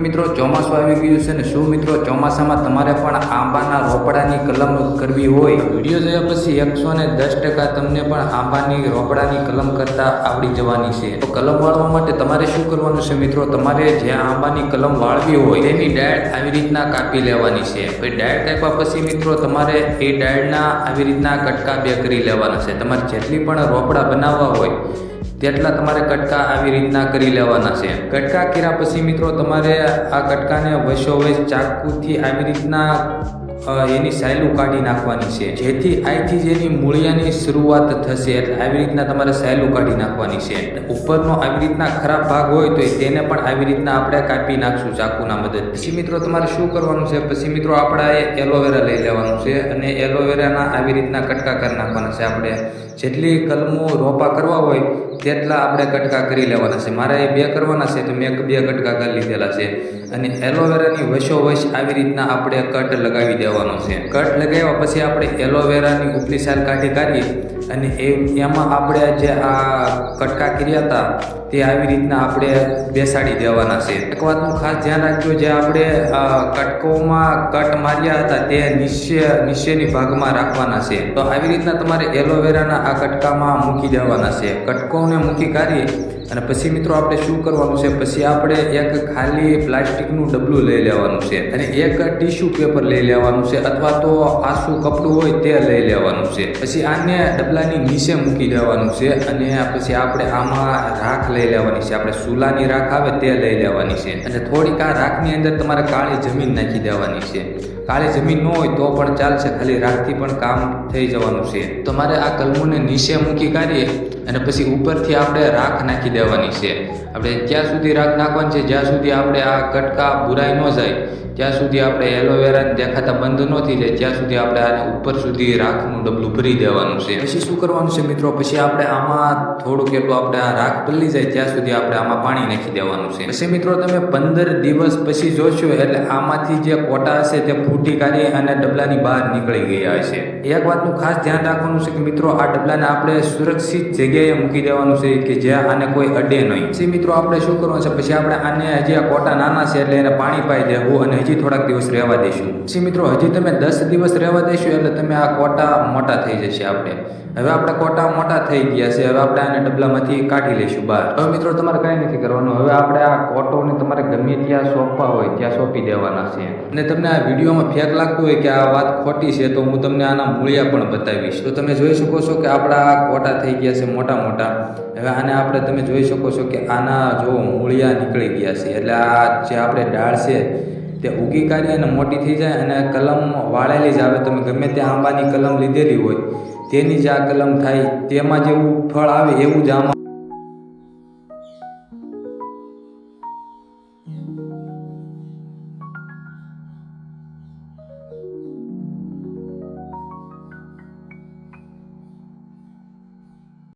મિત્રો ચોમાસું આવી ગયું છે ને શું મિત્રો ચોમાસામાં તમારે પણ આંબાના રોપડાની કલમ કરવી હોય વિડીયો જોયા પછી 110% તમને પણ આંબાની રોપડાની કલમ કરતા આવડી જવાની છે। તો કલમ વાળવા માટે તમારે શું કરવાનું છે મિત્રો, તમારે જ્યાં આંબાની કલમ વાળવી હોય તેની ડાળ આવી રીતના કાપી લેવાની છે। પછી ડાળ કાપ્યા પછી મિત્રો તમારે એ ડાળના આવી રીતના કટકા બે કરી લેવાના છે। તમારે જેટલી પણ રોપડા બનાવવા હોય તેટલા તમારે કટકા આવી રીતના કરી લેવાના છે। કટકા કર્યા પછી મિત્રો તમારે આ કટકાને વચ્ચોવચ ચાકુથી આવી રીતના એની સાયલું કાઢી નાખવાની છે, જેથી અહીંથી જ એની મૂળિયાની શરૂઆત થશે। એટલે આવી રીતના તમારે સાયલું કાઢી નાખવાની છે। ઉપરનો આવી રીતના ખરાબ ભાગ હોય તો તેને પણ આવી રીતના આપણે કાપી નાખશું ચાકુના મદદ। પછી મિત્રો તમારે શું કરવાનું છે, પછી મિત્રો આપણે એલોવેરા લઈ લેવાનું છે અને એલોવેરાના આવી રીતના કટકા કરી નાખવાના છે। આપણે જેટલી કલમો રોપા કરવા હોય તેટલા આપણે કટકા કરી લેવાના છે। મારે એ 2 કરવાના છે તો મેં 2 કટકા કરી લીધેલા છે। અને એલોવેરાની વચ્ચોવચ આવી રીતના આપણે કટ લગાવી દેવાનો છે। કટ લગાવ્યા પછી આપણે એલોવેરાની ઉપલી સાલ કાઢી અને એમાં આપણે જે આ કટકા કર્યા હતા તે આવી રીતના આપણે બેસાડી દેવાના છે। એક વાતનું ખાસ ધ્યાન રાખજો, જે આપણે કટકોમાં કટ માર્યા હતા તે નીચેની ભાગમાં રાખવાના છે। તો આવી રીતના તમારે એલોવેરાના આ કટકામાં મૂકી દેવાના છે। કટકોને મૂકી કાઢી અને પછી મિત્રો આપણે શું કરવાનું છે, પછી આપણે એક ખાલી પ્લાસ્ટિકનું ડબલું લઈ લેવાનું છે અને એક ટીશ્યુ પેપર લઈ લેવાનું છે અથવા તો આસું કપડું હોય તે લઈ લેવાનું છે। પછી આને ડબલાની નીચે મૂકી દેવાનું છે અને પછી આપણે આમાં રાખ લઈ લેવાની છે। આપણે ચૂલાની રાખ આવે તે લઈ લેવાની છે અને થોડીક આ રાખની અંદર તમારે કાળી જમીન નાખી દેવાની છે। કાળી જમીન ન હોય તો પણ ચાલશે, ખાલી રાખથી પણ કામ થઈ જવાનું છે। તમારે આ કલમોને નીચે મૂકી કાઢીએ અને પછી ઉપરથી આપણે રાખ નાખી દેવાની છે। આપણે ત્યાં સુધી રાખ નાખવાની છે જ્યાં સુધી આપણે આ કટકા બુરાઈ ન જાય, ત્યાં સુધી આપણે એલોવેરાને દેખાતા બંધ ન થઈ જાય ત્યાં સુધી આપણે આને ઉપર સુધી રાખનું ડબલું ભરી દેવાનું છે। પછી શું કરવાનું છે મિત્રો, પછી આપણે આમાં થોડુંક એટલું આપણે આ રાખ પલળી જાય ત્યાં સુધી આપણે આમાં પાણી નાખી દેવાનું છે। પછી મિત્રો તમે 15 દિવસ પછી જોશો એટલે આમાંથી જે કોટા હશે તે ફૂટી કાઢી અને ડબલાની બહાર નીકળી ગયા હશે। એક વાતનું ખાસ ધ્યાન રાખવાનું છે કે મિત્રો આ ડબલાને આપણે સુરક્ષિત જગ્યાએ મૂકી દેવાનું છે કે જ્યાં આને કોઈ અડે નહીં। પછી મિત્રો આપણે શું કરવાનું છે, પછી આપણે આને હજી આ કોટા નાના છે એટલે એને પાણી પાઈ દેવું અને હજી થોડાક દિવસ રહેવા દઈશું। પછી મિત્રો હજી તમે 10 દિવસ રહેવા દઈશું એટલે તમે આ કોટા મોટા થઈ જશે। હવે આપણે કોટા મોટા થઈ ગયા છે, હવે આપણે આને ડબલામાંથી કાઢી લઈશું બહાર। હવે મિત્રો તમારે કંઈ નથી કરવાનું, હવે આપણે આ કોટોને તમારે ગમે ત્યાં સોંપવા હોય ત્યાં સોંપી દેવાના છે। અને તમને આ વિડીયોમાં ફેક લાગતું હોય કે આ વાત ખોટી છે તો હું તમને આના મૂળિયા પણ બતાવીશ। તો તમે જોઈ શકો છો કે આપણા આ કોટા થઈ ગયા છે મોટા મોટા। હવે આને આપણે તમે જોઈ શકો છો કે આના જો મૂળિયા નીકળી ગયા છે, એટલે આ જે આપણે ડાળ છે તે ઉગી કાઢી અને મોટી થઈ જાય અને કલમ વાળેલી જ આવે। તમે ગમે ત્યાં આંબાની કલમ લીધેલી હોય તેની જ આ કલમ થાય, તેમાં જેવું ફળ આવે એવું જ આમાં